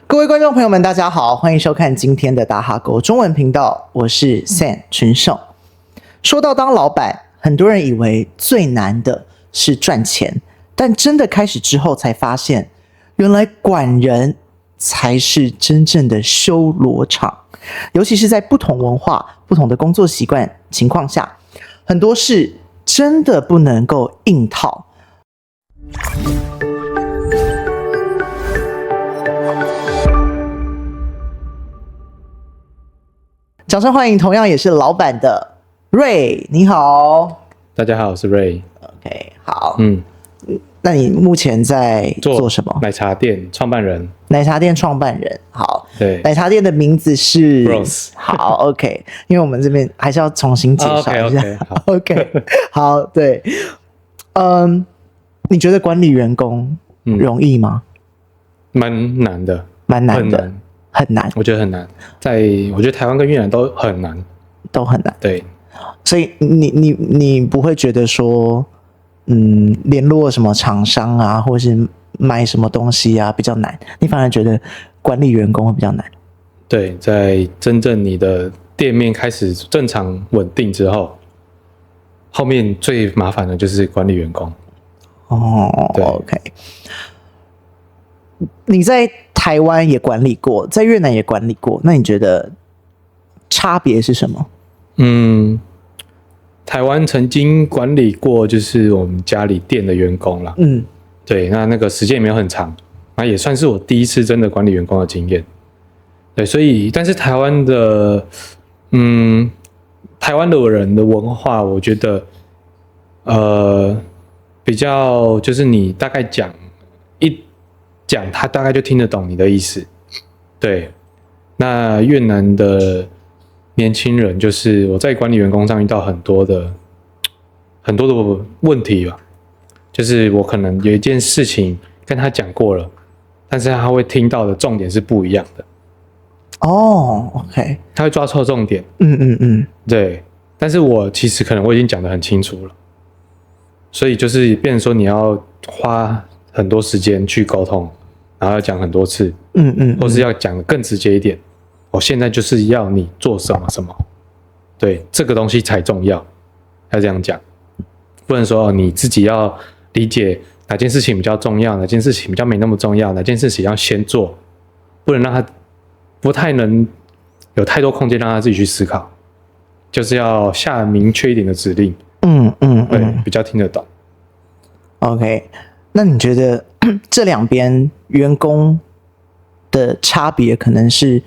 各位观众朋友们，大家好，欢迎收看今天的大哈狗中文频道，我是 Sam 陈胜。说到当老板，很多人以为最难的是赚钱，但真的开始之后才发现，原来管人才是真正的修罗场。尤其是在不同文化、不同的工作习惯情况下，很多事真的不能够硬套。掌声欢迎，同样也是老板的Ray，你好。大家好，我是 Ray。OK， 好。那你目前在做什么？奶茶店创办人。奶茶店创办人，好。对。奶茶店的名字是 Rose。好 ，OK， 因为我们这边还是要重新介绍一下。OK， 好。OK， 好，对。你觉得管理员工容易吗？蛮难的。蛮难的。很难，我觉得很难。我觉得台湾跟越南都很难，都很难。对，所以你不会觉得说，联络什么厂商啊，或是买什么东西啊比较难，你反而觉得管理员工会比较难。对，在真正你的店面开始正常稳定之后，后面最麻烦的就是管理员工。哦 ，OK。你在台湾也管理过，在越南也管理过，那你觉得差别是什么？台湾曾经管理过，就是我们家里店的员工啦。对，那个时间也没有很长，那也算是我第一次真的管理员工的经验。对，所以但是台湾的人的文化，我觉得比较就是你大概讲他大概就听得懂你的意思。对，那越南的年轻人，就是我在管理员工上遇到很多的问题吧，就是我可能有一件事情跟他讲过了，但是他会听到的重点是不一样的。哦 ，OK， 他会抓错重点。对，但是我其实可能我已经讲得很清楚了，所以就是变成说你要花很多时间去沟通，然后要讲很多次，或是要讲得更直接一点。我现在就是要你做什么什么，对，这个东西才重要，要这样讲，不能说你自己要理解哪件事情比较重要，哪件事情比较没那么重要，哪件事情要先做，不能让他不太能有太多空间让他自己去思考，就是要下明确一点的指令，对，比较听得懂。OK， 那你觉得这两边员工的差别可能是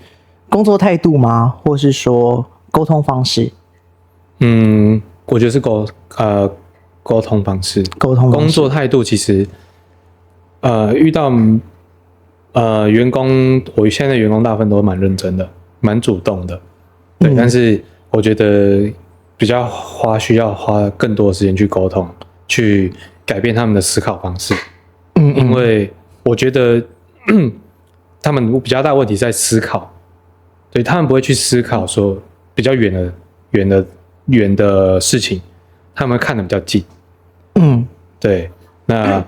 工作态度吗？或是说沟通方式？我觉得是沟通方式。工作态度其实遇到员工，我现在的员工大部分都蛮认真的，蛮主动的。对，但是我觉得比较需要花更多的时间去沟通，去改变他们的思考方式。因为我觉得他们比较大的问题在思考，对，他们不会去思考说比较远的事情，他们会看得比较近。对，那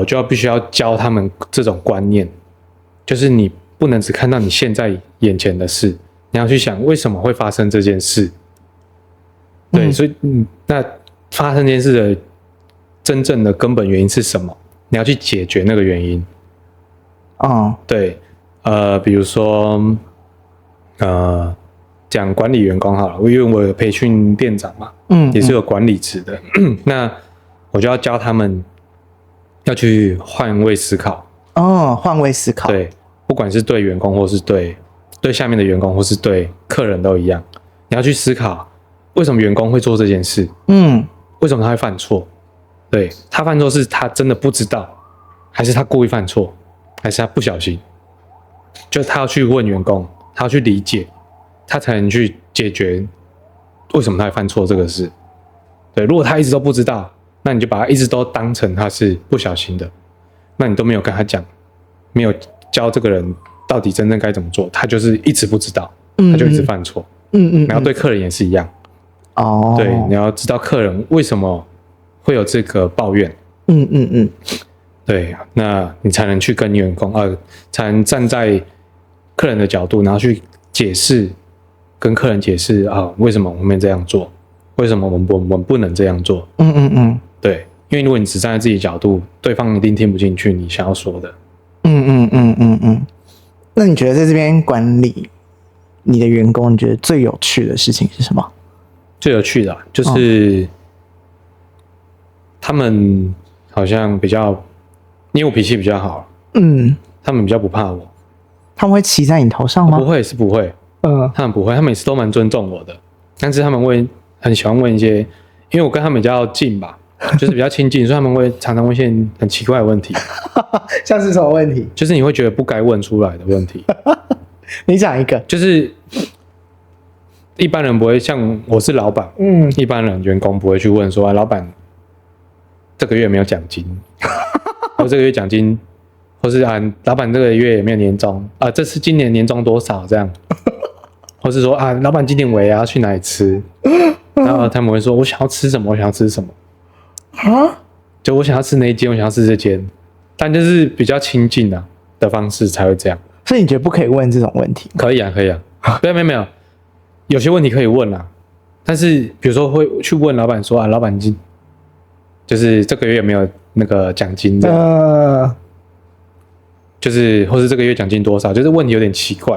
就必须要教他们这种观念，就是你不能只看到你现在眼前的事，你要去想为什么会发生这件事。对，所以那发生这件事的真正的根本原因是什么？你要去解决那个原因。对，比如说，讲管理员工好了，因为我有培训店长嘛，也是有管理职的，那我就要教他们要去换位思考。换位思考。对，不管是对员工，或是对下面的员工，或是对客人都一样，你要去思考为什么员工会做这件事，为什么他会犯错？对，他犯错是他真的不知道，还是他故意犯错，还是他不小心？就他要去问员工，他要去理解，他才能去解决为什么他会犯错这个事。对，如果他一直都不知道，那你就把他一直都当成他是不小心的，那你都没有跟他讲，没有教这个人到底真正该怎么做，他就是一直不知道，他就一直犯错。然后对客人也是一样。对，你要知道客人为什么会有这个抱怨。对，那你才能去跟员工才能站在客人的角度，然后去解释，跟客人解释为什么我们这样做，为什么我们不能这样做。对，因为如果你只站在自己角度，对方一定听不进去你想要说的。那你觉得在这边管理你的员工，你觉得最有趣的事情是什么？最有趣的就是他们好像比较，因为我脾气比较好，他们比较不怕我。他们会骑在你头上吗？不会，是不会。他们不会，他们每次都蛮尊重我的，但是他们很喜欢问一些，因为我跟他们比较近吧，就是比较亲近，所以他们会常常问一些很奇怪的问题。像是什么问题？就是你会觉得不该问出来的问题。你讲一个。就是一般人不会，像我是老板，一般人员工不会去问说，老板这个月没有奖金，或这个月奖金，或是老板这个月有没有年终这次今年年终多少这样，或是说老板今年尾牙要去哪里吃，然后他们会说我想要吃什么，我想要吃什么就我想要吃那一间，我想要吃这间，但就是比较亲近的方式才会这样。所以你觉得不可以问这种问题？可以啊，可以啊。没有，有些问题可以问但是比如说会去问老板说老板就是这个月有没有那个奖金这样，就是或是这个月奖金多少，就是问题有点奇怪。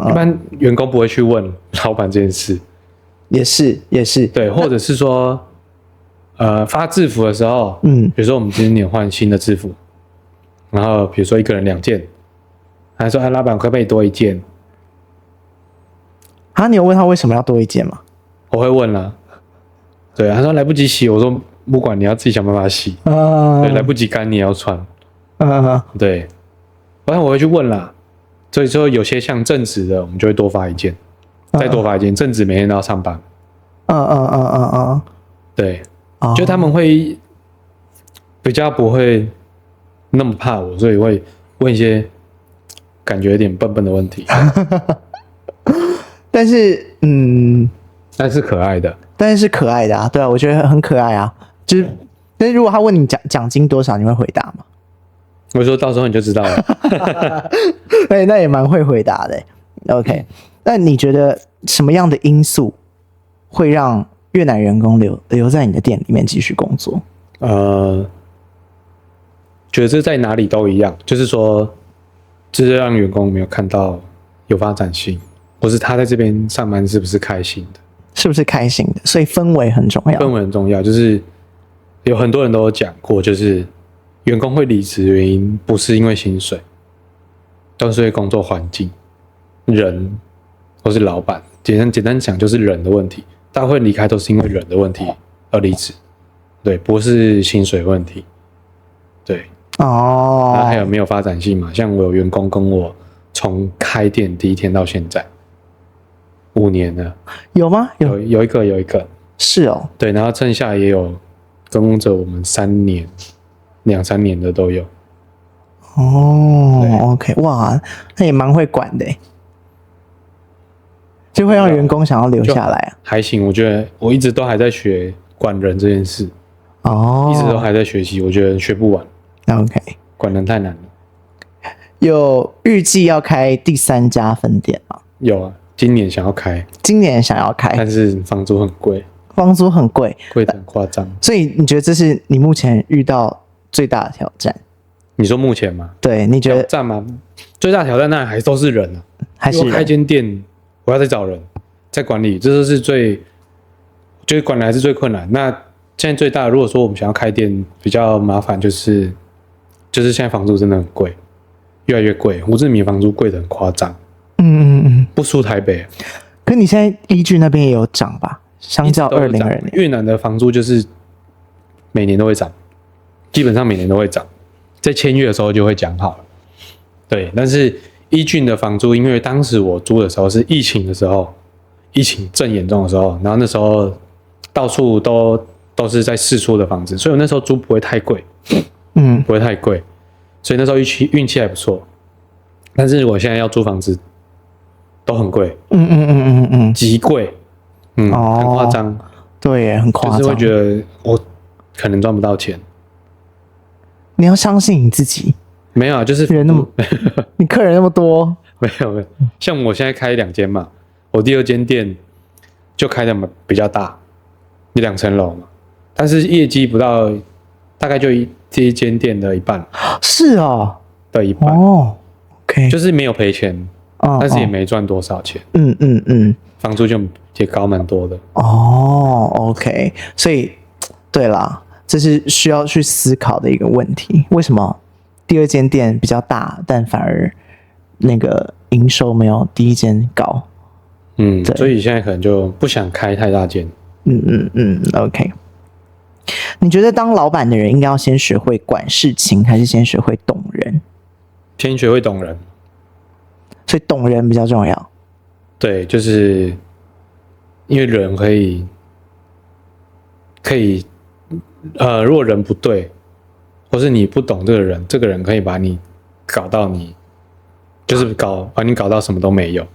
一般员工不会去问老板这件事。也是。对，或者是说发制服的时候，比如说我们今年换新的制服，然后比如说一个人2件，还说老板可不可以多1件？你有问他为什么要多1件吗？我会问啦。对，他说来不及洗，我说不管，你要自己想办法洗。对，来不及干你也要穿。对，反正我会去问啦。所以说有些像正职的，我们就会多发1件，再多发1件。正职每天都要上班。对，就他们会比较不会那么怕我，所以会问一些感觉有点笨笨的问题。但是可爱的，是可爱的对啊，我觉得很可爱就是，但是如果他问你奖金多少，你会回答吗？我说到时候你就知道了。那也蛮会回答的。OK，那你觉得什么样的因素会让越南员工留在你的店里面继续工作？觉得这在哪里都一样，就是说，就是让员工没有看到有发展性。或是他在这边上班是不是开心的？所以氛围很重要。氛围很重要，就是有很多人都有讲过，就是员工会离职的原因不是因为薪水，都是因为工作环境、人或是老板。简单讲就是人的问题，大家会离开都是因为人的问题而离职，对，不是薪水问题。对，那还有没有发展性嘛？像我有员工跟我从开店第一天到现在。5年了。有吗？有一个。是对，然后剩下也有跟着我们2-3年的都有。OK， 哇，那也蛮会管的，就会让员工想要留下来还行，我觉得我一直都还在学管人这件事。一直都还在学习，我觉得学不完。OK， 管人太难了。有预计要开第3家分店吗？有今年想要开，但是房租很贵，贵得很夸张。所以你觉得这是你目前遇到最大的挑战？你说目前吗？对，你觉得挑战吗？最大挑战那还都是人还是人？开间店，我要再找人，再管理，这就是就是管理还是最困难。那现在最大的，如果说我们想要开店，比较麻烦就是现在房租真的很贵，越来越贵，胡志明房租贵得很夸张。不输台北。可你现在依据那边也有涨吧？相较2022年，越南的房租就是每年都会涨，基本上每年都会涨，在签约的时候就会讲好了。对，但是一郡的房租，因为当时我租的时候是疫情的时候，疫情正严重的时候，然后那时候到处都是在释出的房子，所以我那时候租不会太贵，不会太贵，所以那时候运气还不错。但是我现在要租房子都很贵，极贵，很夸张，对，很夸张，就是会觉得我可能赚不到钱。你要相信你自己。没有啊，就是人那么你客人那么多，没有，像我现在开2间嘛，我第2间店就开的比较大，2层楼嘛，但是业绩不到，大概就这一间店的一半。是哦，的一半哦 ，OK， 就是没有赔钱，但是也没赚多少钱。房租就也高蛮多的。哦 ，OK， 所以对啦，这是需要去思考的一个问题，为什么第2间店比较大，但反而那个营收没有第1间高？所以现在可能就不想开太大间。OK。你觉得当老板的人应该要先学会管事情，还是先学会懂人？先学会懂人，所以懂人比较重要。对，就是因为人可以，如果人不对，或是你不懂这个人可以把你搞到就是把你搞到什么都没有。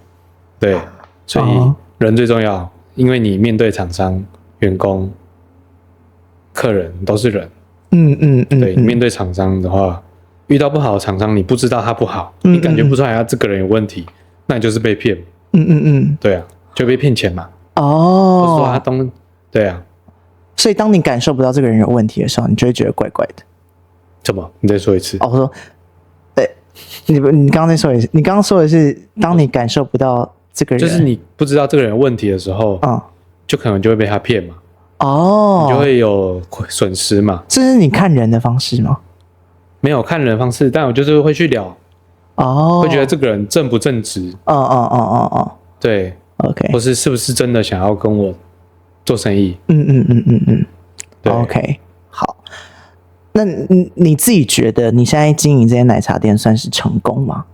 对，所以人最重要，因为你面对厂商、员工、客人都是人。对，面对厂商的话，遇到不好的厂商，你不知道他不好，你感觉不出来他这个人有问题，那你就是被骗。对啊，就被骗钱嘛。或是说他对啊。所以当你感受不到这个人有问题的时候，你就会觉得怪怪的。怎么？你再说一次。我说，你刚刚再说一次。你刚刚说的是，当你感受不到这个人，就是你不知道这个人有问题的时候，就可能就会被他骗嘛。你就会有损失嘛。这是你看人的方式吗？没有看人的方式，但我就是会去聊。会觉得这个人正不正直。对 ，OK， 或是不是真的想要跟我做生意。OK， 好。那你自己觉得你现在经营这间奶茶店算是成功吗？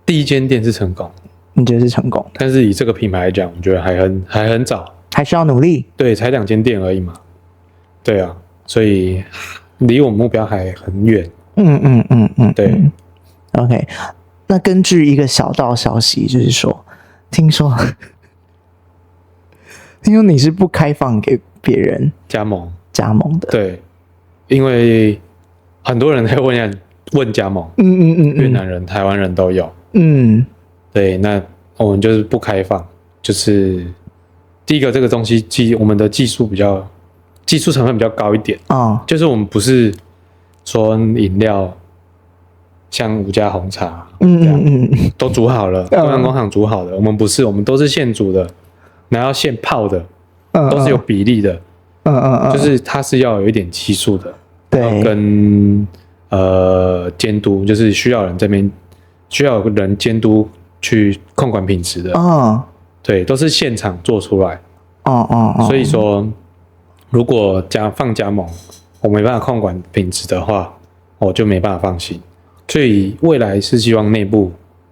第1间店是成功，你觉得是成功？但是以这个品牌来讲，我觉得还很早，还需要努力。对，才2间店而已嘛。对啊，所以离我们目标还很远。对。OK， 那根据一个小道消息，就是说，听说你是不开放给别人加盟的。对，因为很多人在问加盟，越南人、台湾人都有。对，那我们就是不开放，就是第一个这个东西我们的技术成分比较高一点。就是我们不是说饮料。像5家红茶，都煮好了，中央工厂煮好的。我们不是，我们都是现煮的，然后现泡的，都是有比例的。就是它是要有一点技术的，对，跟监督，就是需要有人监督去控管品质的。对，都是现场做出来。所以说，如果放加盟，我没办法控管品质的话，我就没办法放心。所以未来是希望内部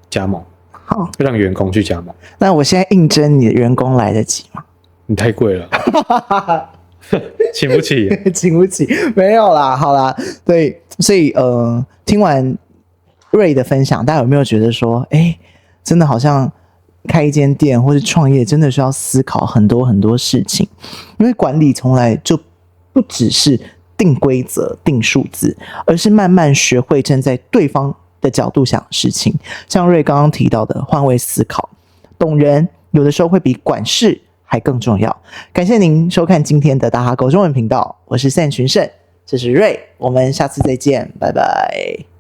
加盟，好，让员工去加盟。那我现在应征你的员工来得及吗？你太贵了，请不起，请不起，没有啦，好啦，对，所以听完Ray的分享，大家有没有觉得说，真的好像开一间店或是创业，真的需要思考很多很多事情，因为管理从来就不只是定规则、定数字，而是慢慢学会站在对方的角度想事情。像Ray刚刚提到的，换位思考，懂人，有的时候会比管事还更重要。感谢您收看今天的大哈狗中文频道，我是Sam群胜，这是Ray，我们下次再见，拜拜。